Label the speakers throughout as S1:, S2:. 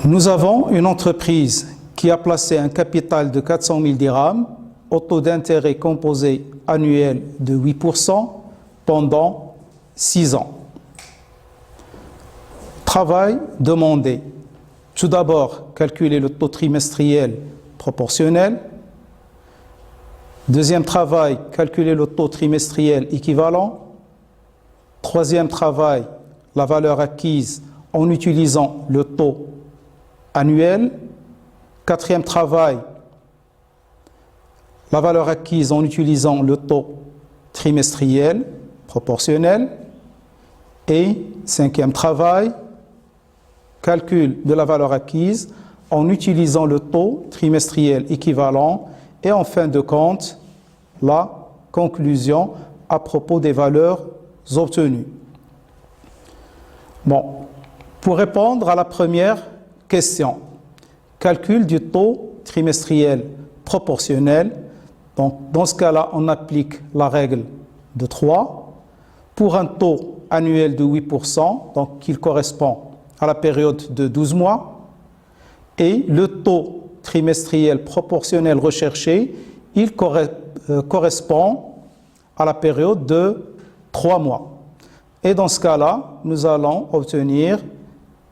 S1: Nous avons une entreprise qui a placé un capital de 400 000 dirhams au taux d'intérêt composé annuel de 8% pendant 6 ans. Travail demandé. Tout d'abord, calculer le taux trimestriel proportionnel. Deuxième travail, calculer le taux trimestriel équivalent. Troisième travail, la valeur acquise en utilisant le taux annuel. Quatrième travail, la valeur acquise en utilisant le taux trimestriel proportionnel. Et cinquième travail, calcul de la valeur acquise en utilisant le taux trimestriel équivalent. Et en fin de compte, la conclusion à propos des valeurs obtenues. Bon, pour répondre à la première question, calcul du taux trimestriel proportionnel. Donc, dans ce cas-là, on applique la règle de 3 pour un taux annuel de 8%, donc qui correspond à la période de 12 mois, et le taux trimestriel proportionnel recherché, il correspond à la période de 3 mois. Et dans ce cas-là, nous allons obtenir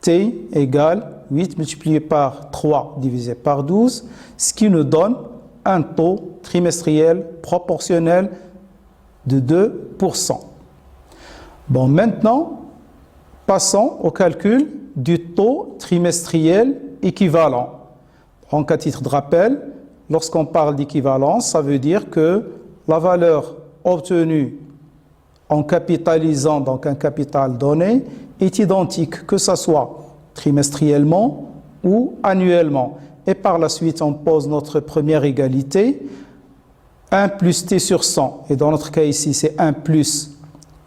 S1: T égale 8 multiplié par 3 divisé par 12, ce qui nous donne un taux trimestriel proportionnel de 2%. Bon, maintenant, passons au calcul du taux trimestriel équivalent. Donc, à titre de rappel, lorsqu'on parle d'équivalence, ça veut dire que la valeur obtenue en capitalisant donc un capital donné est identique, que ce soit trimestriellement ou annuellement. Et par la suite, on pose notre première égalité, 1 plus t sur 100. Et dans notre cas ici, c'est 1 plus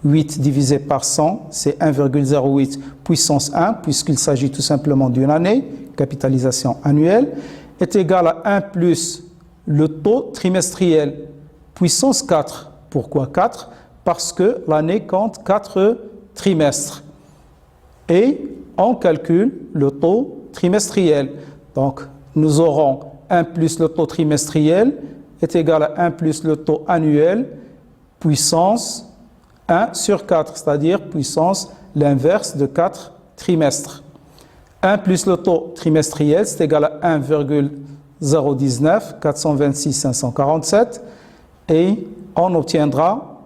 S1: 8 divisé par 100, c'est 1,08 puissance 1, puisqu'il s'agit tout simplement d'une année, capitalisation annuelle, est égal à 1 plus le taux trimestriel, puissance 4. Pourquoi 4? Parce que l'année compte 4 trimestres. Et on calcule le taux trimestriel. Donc, nous aurons 1 plus le taux trimestriel est égal à 1 plus le taux annuel, puissance 1 sur 4, c'est-à-dire puissance l'inverse de 4 trimestres. 1 plus le taux trimestriel, c'est égal à 1,019, 426, 547. Et on obtiendra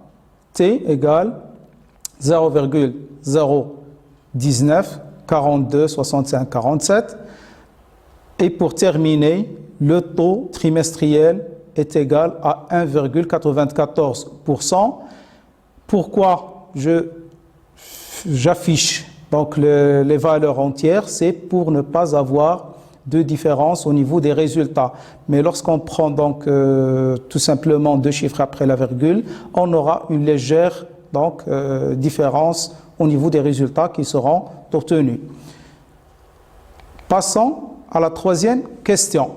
S1: T égale 0,019, 42, 65, 47. Et pour terminer, le taux trimestriel est égal à 1,94%. Pourquoi j'affiche donc les valeurs entières? C'est pour ne pas avoir de différence au niveau des résultats. Mais lorsqu'on prend donc tout simplement 2 chiffres après la virgule, on aura une légère donc, différence au niveau des résultats qui seront obtenus. Passons à la troisième question.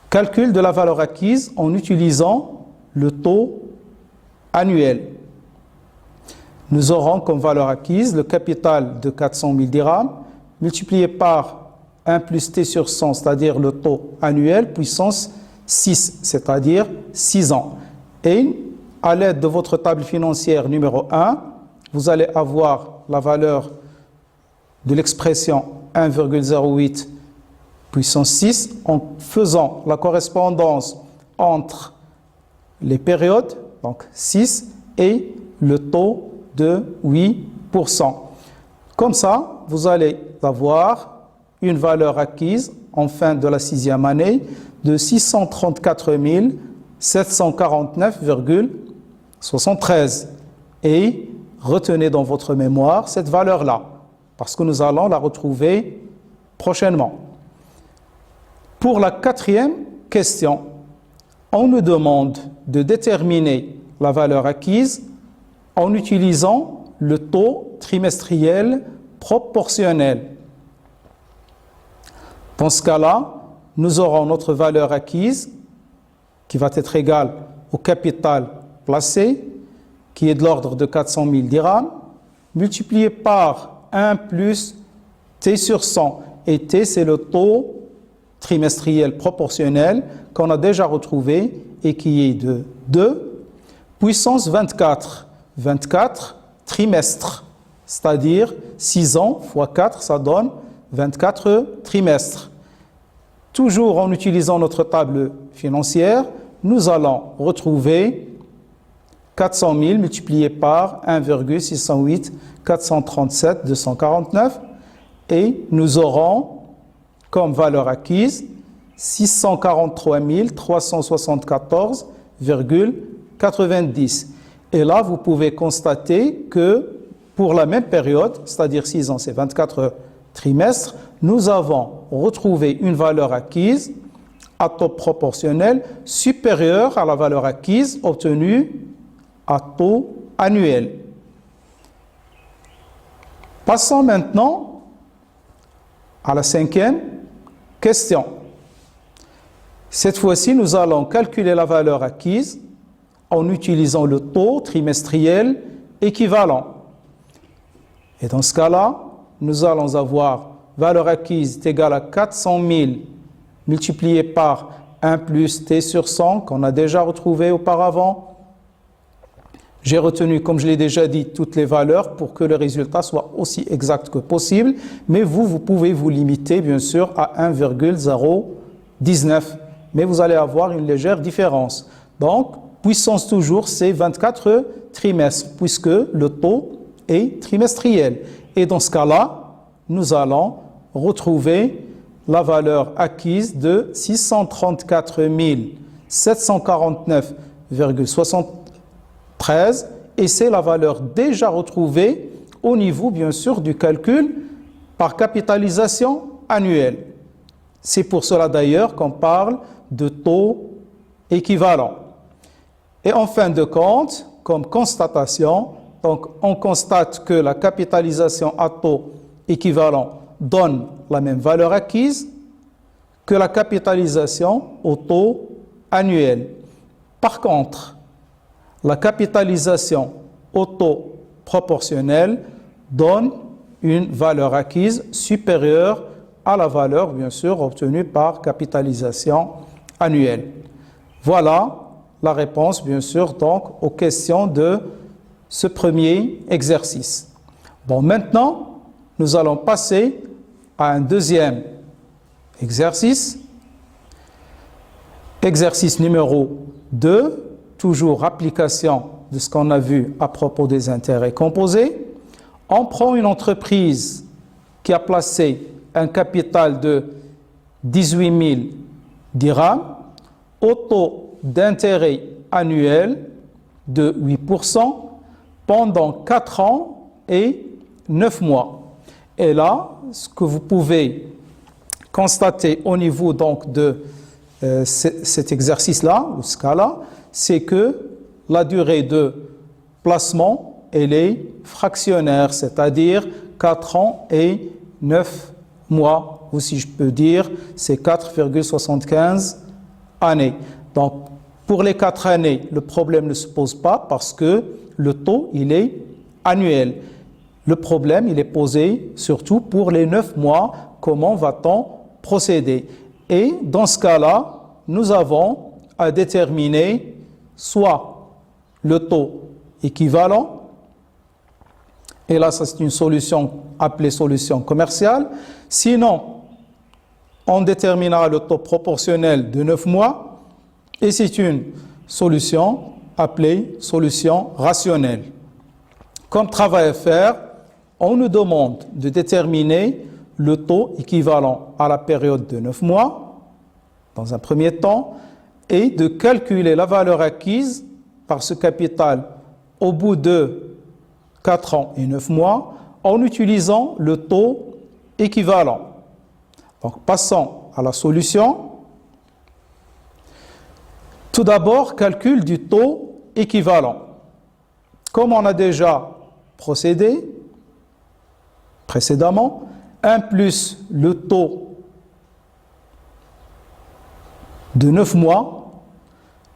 S1: Calcul de la valeur acquise en utilisant le taux annuel. Nous aurons comme valeur acquise le capital de 400 000 dirhams multiplié par 1 plus t sur 100, c'est-à-dire le taux annuel, puissance 6, c'est-à-dire 6 ans. Et à l'aide de votre table financière numéro 1, vous allez avoir la valeur de l'expression 1,08 puissance 6 en faisant la correspondance entre les périodes, donc 6, et le taux de 8%. Comme ça, vous allez avoir une valeur acquise en fin de la 6e année de 634 749,73. Et retenez dans votre mémoire cette valeur-là, parce que nous allons la retrouver prochainement. Pour la 4e question, on nous demande de déterminer la valeur acquise en utilisant le taux trimestriel proportionnel. Dans ce cas-là, nous aurons notre valeur acquise qui va être égale au capital placé, qui est de l'ordre de 400 000 dirhams, multiplié par 1 plus t sur 100. Et T, c'est le taux trimestriel proportionnel qu'on a déjà retrouvé et qui est de 2 puissance 24. 24 trimestres, c'est-à-dire 6 ans fois 4, ça donne 24 trimestres. Toujours en utilisant notre table financière, nous allons retrouver 400 000 multiplié par 1,608 437 249 et nous aurons comme valeur acquise 643 374,90. Et là, vous pouvez constater que pour la même période, c'est-à-dire 6 ans, c'est 24 trimestres, nous avons retrouvé une valeur acquise à taux proportionnel supérieur à la valeur acquise obtenue à taux annuel. Passons maintenant à la 5e question. Cette fois-ci, nous allons calculer la valeur acquise en utilisant le taux trimestriel équivalent. Et dans ce cas-là, nous allons avoir valeur acquise est égale à 400 000 multiplié par 1 plus T sur 100 qu'on a déjà retrouvé auparavant. J'ai retenu, comme je l'ai déjà dit, toutes les valeurs pour que le résultat soit aussi exact que possible, mais vous pouvez vous limiter bien sûr à 1,019, mais vous allez avoir une légère différence. Donc, puissance toujours, c'est 24 trimestres, puisque le taux est trimestriel. Et dans ce cas-là, nous allons retrouver la valeur acquise de 634 749,73 et c'est la valeur déjà retrouvée au niveau, bien sûr, du calcul par capitalisation annuelle. C'est pour cela d'ailleurs qu'on parle de taux équivalent. Et en fin de compte, comme constatation, donc on constate que la capitalisation à taux équivalent donne la même valeur acquise que la capitalisation au taux annuel. Par contre, la capitalisation au taux proportionnel donne une valeur acquise supérieure à la valeur, bien sûr, obtenue par capitalisation annuelle. Voilà la réponse, bien sûr, donc, aux questions de ce premier exercice. Bon, maintenant, nous allons passer à un deuxième exercice. Exercice numéro 2, toujours application de ce qu'on a vu à propos des intérêts composés. On prend une entreprise qui a placé un capital de 18 000 dirhams au taux d'intérêt annuel de 8% pendant 4 ans et 9 mois. Et là, ce que vous pouvez constater au niveau donc de cet exercice-là, ou ce cas-là, c'est que la durée de placement, elle est fractionnaire, c'est-à-dire 4 ans et 9 mois, ou si je peux dire, c'est 4,75 années. Donc, pour les 4 années, le problème ne se pose pas parce que le taux, il est annuel. Le problème, il est posé surtout pour les 9 mois. Comment va-t-on procéder? Et dans ce cas-là, nous avons à déterminer soit le taux équivalent, et là, ça c'est une solution appelée solution commerciale. Sinon, on déterminera le taux proportionnel de 9 mois, et c'est une solution appelée solution rationnelle. Comme travail à faire, on nous demande de déterminer le taux équivalent à la période de 9 mois, dans un premier temps, et de calculer la valeur acquise par ce capital au bout de 4 ans et 9 mois en utilisant le taux équivalent. Donc, passons à la solution. Tout d'abord, calcul du taux équivalent. Comme on a déjà procédé précédemment, 1 plus le taux de 9 mois,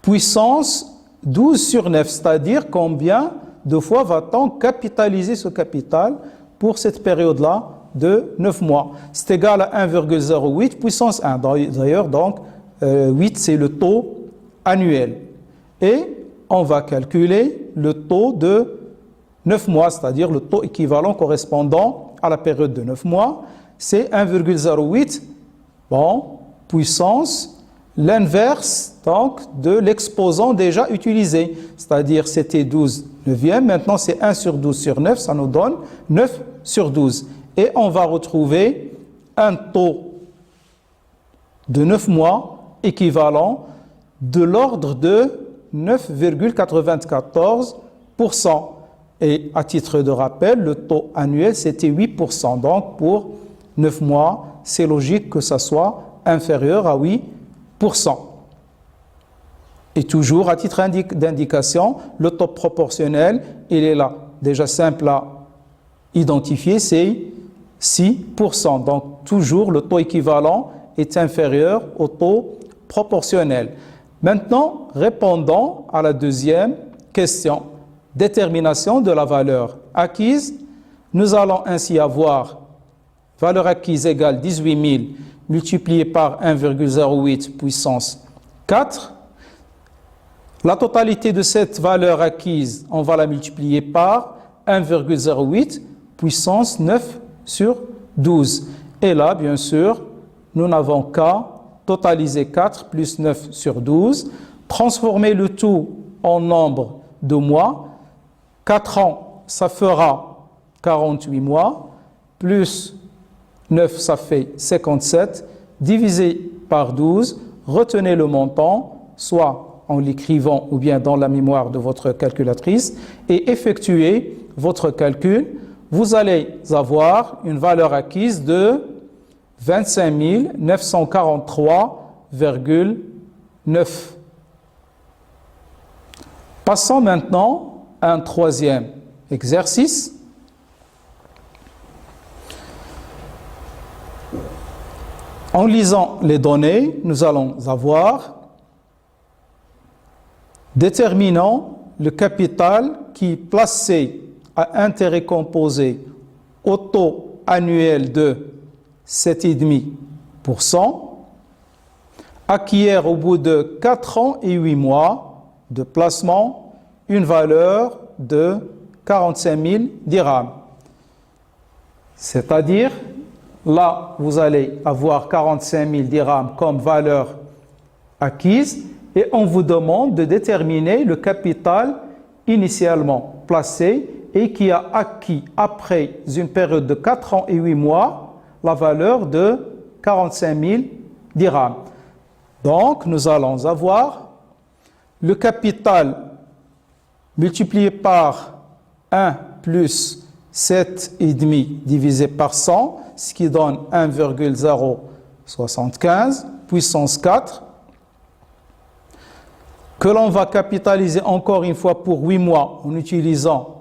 S1: puissance 12 sur 9, c'est-à-dire combien de fois va-t-on capitaliser ce capital pour cette période-là de 9 mois. C'est égal à 1,08 puissance 1. D'ailleurs, donc, 8, c'est le taux annuel. Et on va calculer le taux de 9 mois, c'est-à-dire le taux équivalent correspondant à la période de 9 mois. C'est 1,08, puissance l'inverse donc de l'exposant déjà utilisé, c'est-à-dire c'était 12 neuvième, maintenant c'est 1 sur 12 sur 9, ça nous donne 9 sur 12. Et on va retrouver un taux de 9 mois équivalent de l'ordre de 9,94%. Et à titre de rappel, le taux annuel c'était 8%. Donc pour 9 mois, c'est logique que ça soit inférieur à 8%. Et toujours à titre d'indication, le taux proportionnel, il est là. Déjà simple à identifier, c'est 6%. Donc toujours le taux équivalent est inférieur au taux proportionnel. Maintenant, répondons à la deuxième question. Détermination de la valeur acquise. Nous allons ainsi avoir valeur acquise égale 18 000 multiplié par 1,08 puissance 4. La totalité de cette valeur acquise, on va la multiplier par 1,08 puissance 9 sur 12. Et là, bien sûr, nous n'avons qu'à totaliser 4 plus 9 sur 12, transformer le tout en nombre de mois. 4 ans, ça fera 48 mois, plus 9, ça fait 57, divisé par 12, retenez le montant, soit en l'écrivant ou bien dans la mémoire de votre calculatrice, et effectuez votre calcul. Vous allez avoir une valeur acquise de 25 943,9. Passons maintenant à un troisième exercice. En lisant les données, nous allons avoir déterminant le capital qui, placé à intérêt composé au taux annuel de 7,5%, acquiert au bout de 4 ans et 8 mois de placement une valeur de 45 000 dirhams. C'est-à-dire, là, vous allez avoir 45 000 dirhams comme valeur acquise et on vous demande de déterminer le capital initialement placé et qui a acquis après une période de 4 ans et 8 mois la valeur de 45 000 dirhams. Donc, nous allons avoir le capital multiplié par 1 plus 7,5 divisé par 100, ce qui donne 1,075 puissance 4, que l'on va capitaliser encore une fois pour 8 mois en utilisant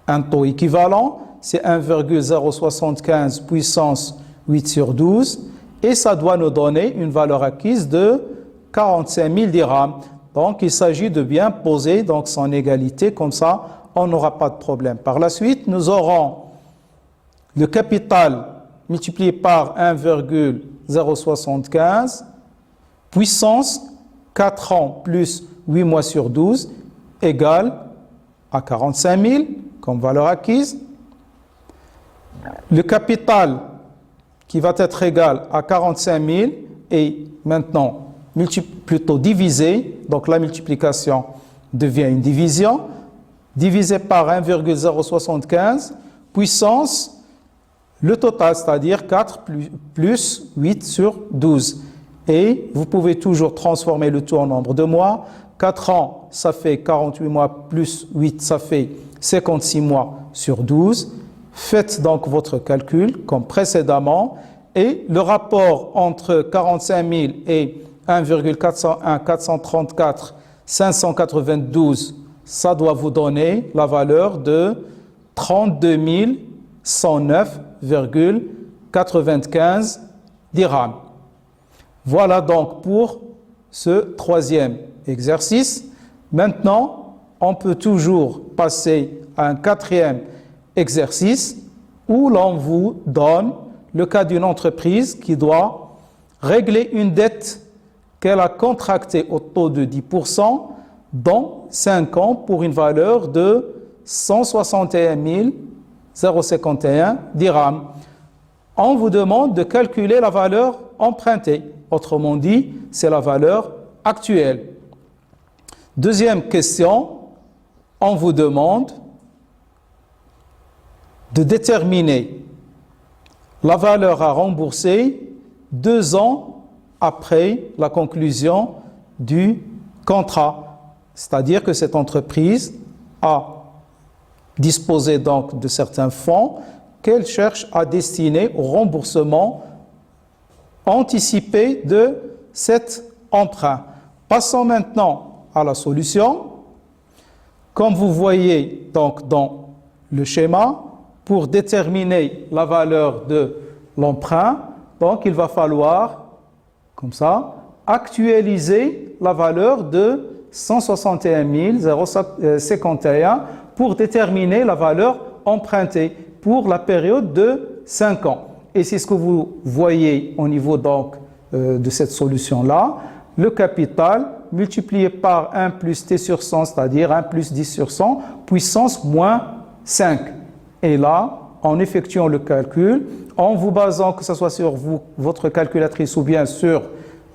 S1: un taux équivalent, c'est 1,075 puissance 8 sur 12, et ça doit nous donner une valeur acquise de 45 000 dirhams. Donc, il s'agit de bien poser donc, son égalité, comme ça, on n'aura pas de problème. Par la suite, nous aurons le capital multiplié par 1,075 puissance 4 ans plus 8 mois sur 12 égale à 45 000 comme valeur acquise. Le capital qui va être égal à 45 000 est maintenant plutôt divisé, donc la multiplication devient une division, divisé par 1,075 puissance le total, c'est-à-dire 4 plus 8 sur 12. Et vous pouvez toujours transformer le tout en nombre de mois. 4 ans, ça fait 48 mois, plus 8, ça fait 56 mois sur 12. Faites donc votre calcul comme précédemment. Et le rapport entre 45 000 et 1,401, 434, 592, ça doit vous donner la valeur de 32 109,95 dirhams. Voilà donc pour ce troisième exercice. Maintenant, on peut toujours passer à un quatrième exercice où l'on vous donne le cas d'une entreprise qui doit régler une dette qu'elle a contractée au taux de 10% dans 5 ans pour une valeur de 161 051 dirhams. On vous demande de calculer la valeur empruntée. Autrement dit, c'est la valeur actuelle. Deuxième question, on vous demande de déterminer la valeur à rembourser 2 ans après la conclusion du contrat. C'est-à-dire que cette entreprise a disposé donc de certains fonds qu'elle cherche à destiner au remboursement anticipé de cet emprunt. Passons maintenant à la solution. Comme vous voyez donc dans le schéma, pour déterminer la valeur de l'emprunt, donc il va falloir, comme ça, actualiser la valeur de 161 051 pour déterminer la valeur empruntée pour la période de 5 ans. Et c'est ce que vous voyez au niveau donc de cette solution-là. Le capital multiplié par 1 plus t sur 100, c'est-à-dire 1 plus 10 sur 100, puissance moins 5. Et là, en effectuant le calcul, en vous basant, que ce soit sur votre calculatrice ou bien sur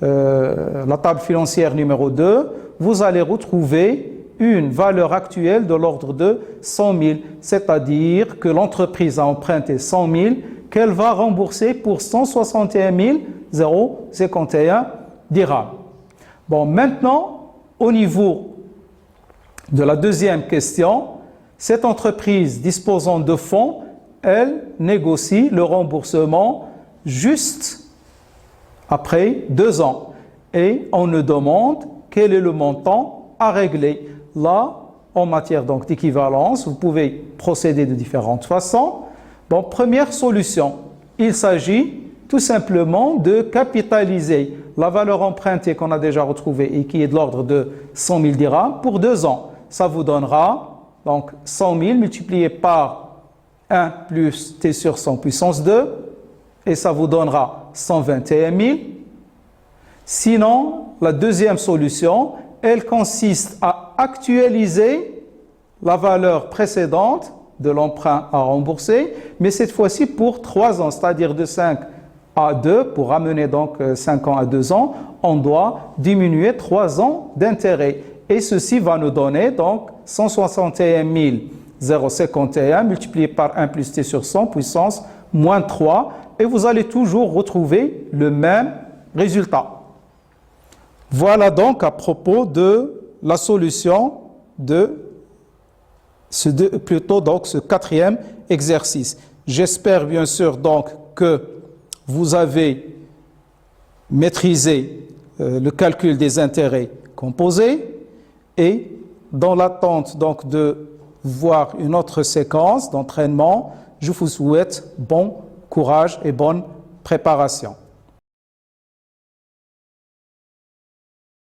S1: la table financière numéro 2, vous allez retrouver une valeur actuelle de l'ordre de 100 000, c'est-à-dire que l'entreprise a emprunté 100 000, qu'elle va rembourser pour 161 051 dirhams. Bon, maintenant, au niveau de la deuxième question, cette entreprise disposant de fonds, elle négocie le remboursement juste après 2 ans. Et on nous demande quel est le montant à régler. Là, en matière donc d'équivalence, vous pouvez procéder de différentes façons. Bon, première solution, il s'agit tout simplement de capitaliser la valeur empruntée qu'on a déjà retrouvée et qui est de l'ordre de 100 000 dirhams pour 2 ans. Ça vous donnera donc 100 000 multiplié par 1 plus t sur 100 puissance 2 et ça vous donnera 121 000. Sinon, la deuxième solution, elle consiste à actualiser la valeur précédente de l'emprunt à rembourser, mais cette fois-ci pour 3 ans, c'est-à-dire de 5 à 2, pour ramener donc 5 ans à 2 ans, on doit diminuer 3 ans d'intérêt. Et ceci va nous donner donc 161 051 multiplié par 1 plus t sur 100 puissance moins 3, et vous allez toujours retrouver le même résultat. Voilà donc à propos de la solution de ce 4e exercice. J'espère bien sûr donc que vous avez maîtrisé le calcul des intérêts composés et dans l'attente donc de voir une autre séquence d'entraînement, je vous souhaite bon courage et bonne préparation.